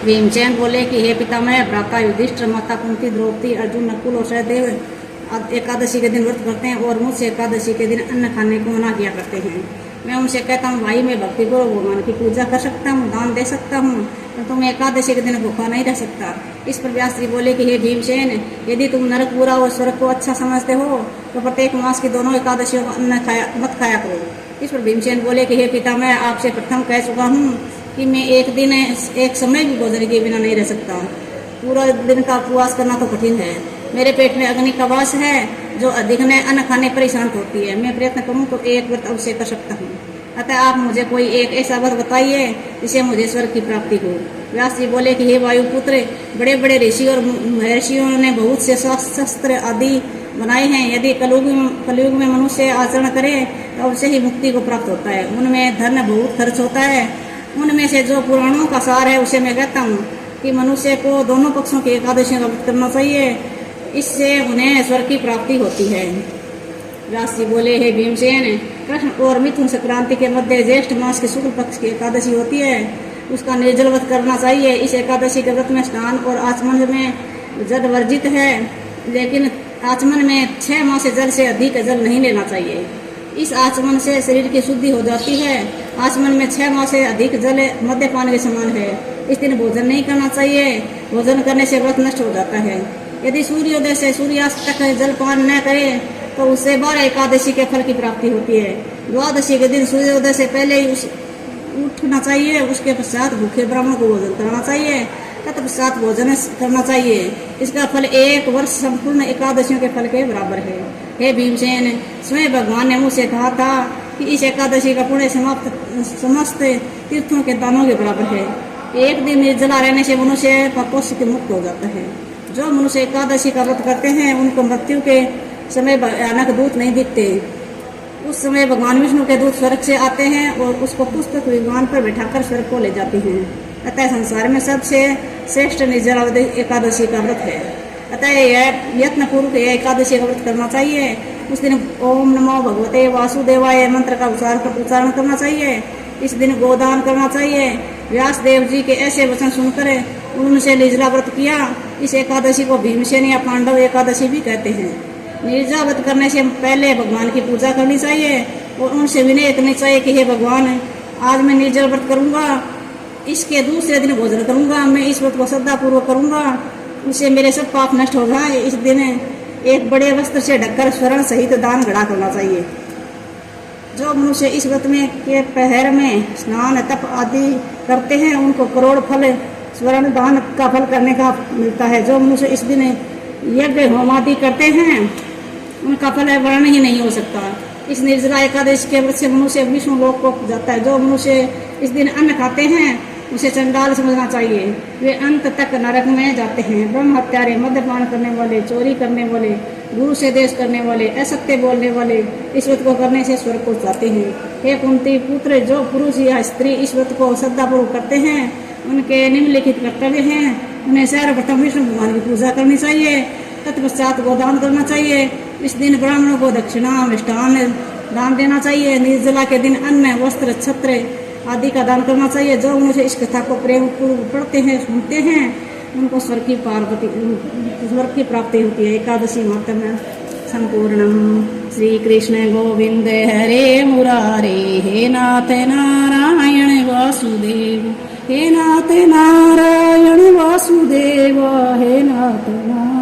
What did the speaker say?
भीमसेन बोले कि हे पितामह, भ्राता युधिष्ठिर, माता कुंती, द्रौपदी, अर्जुन, नकुल और सहदेव एकादशी के दिन व्रत करते हैं और मुझसे एकादशी के दिन अन्न खाने को मना किया करते हैं। मैं उनसे कहता हूँ, भाई मैं भक्ति को भगवान की पूजा कर सकता हूँ, दान दे सकता हूँ, पर तुम एकादशी के दिन भूखा नहीं रह सकता। इस पर व्यास जी बोले कि हे भीमसेन, यदि तुम नरक बुरा और स्वर्ग को अच्छा समझते हो तो प्रत्येक मास की दोनों एकादशियों को अन्न मत खाया करो। इस पर भीमसेन बोले कि हे पिता, मैं आपसे प्रथम कह चुका हूँ कि मैं एक दिन एक समय भी भोजन के बिना नहीं रह सकता। पूरा दिन का उपवास करना तो कठिन है। मेरे पेट में अग्नि का वास है जो अधिक ने अन्न खाने पर ही शांत होती है। मैं प्रयत्न करूं तो एक व्रत अवश्य कर सकता हूँ। अतः आप मुझे कोई एक ऐसा व्रत बताइए जिससे मुझे स्वर्ग की प्राप्ति हो। व्यास जी बोले कि हे वायुपुत्र, बड़े बड़े ऋषि और महर्षियों ने बहुत से शस्त्र आदि बनाए हैं। यदि कलयुग में मनुष्य आचरण करे तो अवश्य ही मुक्ति को प्राप्त होता है। उनमें धन बहुत खर्च होता है। उनमें से जो पुराणों का सार है उसे मैं कहता हूँ कि मनुष्य को दोनों पक्षों की एकादशी का व्रत करना चाहिए, इससे उन्हें स्वर्ग की प्राप्ति होती है। व्यास जी बोले, हे भीमसेन, कृष्ण और मिथुन संक्रांति के मध्य ज्येष्ठ मास के शुक्ल पक्ष की एकादशी होती है, उसका निर्जल व्रत करना चाहिए। इस एकादशी के व्रत में स्नान और आचमन में जल वर्जित है, लेकिन आचमन में 6 माह से जल से अधिक जल नहीं लेना चाहिए। इस आचमन से शरीर की शुद्धि हो जाती है। आचमन में 6 माह से अधिक जल मद्यपान के समान है। इस दिन भोजन नहीं करना चाहिए। भोजन करने से व्रत नष्ट हो जाता है। यदि सूर्योदय से सूर्यास्त तक जलपान न करे तो उससे 12 एकादशी के फल की प्राप्ति होती है। द्वादशी के दिन सूर्योदय से पहले ही उठना चाहिए। उसके पश्चात भूखे ब्राह्मण को भोजन कराना चाहिए, तत्पश्चात भोजन करना चाहिए। इसका फल 1 वर्ष संपूर्ण एकादशियों के फल के बराबर है। हे भीमसेन, स्वयं भगवान ने मुझसे कहा था कि इस एकादशी का पुण्य समस्त तीर्थों के दानों के बराबर है। एक दिन निर्जला रहने से मनुष्य पापों से मुक्त हो जाता है। जो मनुष्य एकादशी का व्रत करते हैं उनको मृत्यु के समय भयानक दूत नहीं दिखते। उस समय भगवान विष्णु के दूत स्वर्ग से आते हैं और उसको पुस्तक विमान पर बैठाकर स्वर्ग को ले जाते हैं। अतः संसार में सबसे श्रेष्ठ निर्जला एकादशी का व्रत है। अतः यह यत्न पूर्वक यह एकादशी का व्रत करना चाहिए। उस दिन ओम नमो भगवते वासुदेवाय मंत्र का उच्चारण करना चाहिए। इस दिन गोदान करना चाहिए। व्यास देव जी के ऐसे वचन सुनकर उनसे निर्जला व्रत किया। इस एकादशी को भीमसेन या पांडव एकादशी भी कहते हैं। निर्जला व्रत करने से पहले भगवान की पूजा करनी चाहिए और उनसे विनय करनी चाहिए कि हे भगवान, आज मैं निर्जल व्रत करूंगा, इसके दूसरे दिन भोजन करूंगा, मैं इस व्रत को श्रद्धापूर्वक करूंगा, उससे मेरे सब पाप नष्ट हो जाए। इस दिन एक बड़े वस्त्र से ढककर स्वर्ण सहित दान घड़ा करना चाहिए। जो मनुष्य इस व्रत में के पहर में स्नान तप आदि करते हैं उनको करोड़ फल स्वर्ण दान का फल करने का मिलता है। जो मनुष्य इस दिन यज्ञ होम आदि करते हैं उनका फल वर्ण ही नहीं हो सकता। इस निर्जला एकादशी के व्रत से मनुष्य विष्णु लोक को जाता है। जो मनुष्य इस दिन अन्न खाते हैं उसे चंडाल समझना चाहिए। वे अंत तक नरक में जाते हैं। ब्रह्म हत्यारे, मद्यपान करने वाले, चोरी करने वाले, गुरु से देश करने वाले, असत्य बोलने वाले इस व्रत को करने से स्वर्ग को जाते हैं। हे कुंती पुत्र, जो पुरुष या स्त्री इस व्रत को श्रद्धापूर्वक करते हैं उनके निम्नलिखित कर्तव्य हैं। उन्हें सर्वप्रथम विष्णु भगवान की पूजा करनी चाहिए, तत्पश्चात गोदान करना चाहिए। इस दिन ब्राह्मणों को दक्षिणा मिष्टान दान देना चाहिए। निर्जला के दिन अन्न, वस्त्र, छत्र आदि का दान करना चाहिए। जो मनुष्य इस कथा को प्रेम पूर्वक पढ़ते हैं, सुनते हैं, उनको स्वर्ग की प्राप्ति होती है। एकादशी माहात्म्य संपूर्णम। श्री कृष्ण गोविंद हरे मुरारे, हे नाथ नारायण वासुदेव, हे नाथ नारायण वासुदेव, हे नाथ नारायण।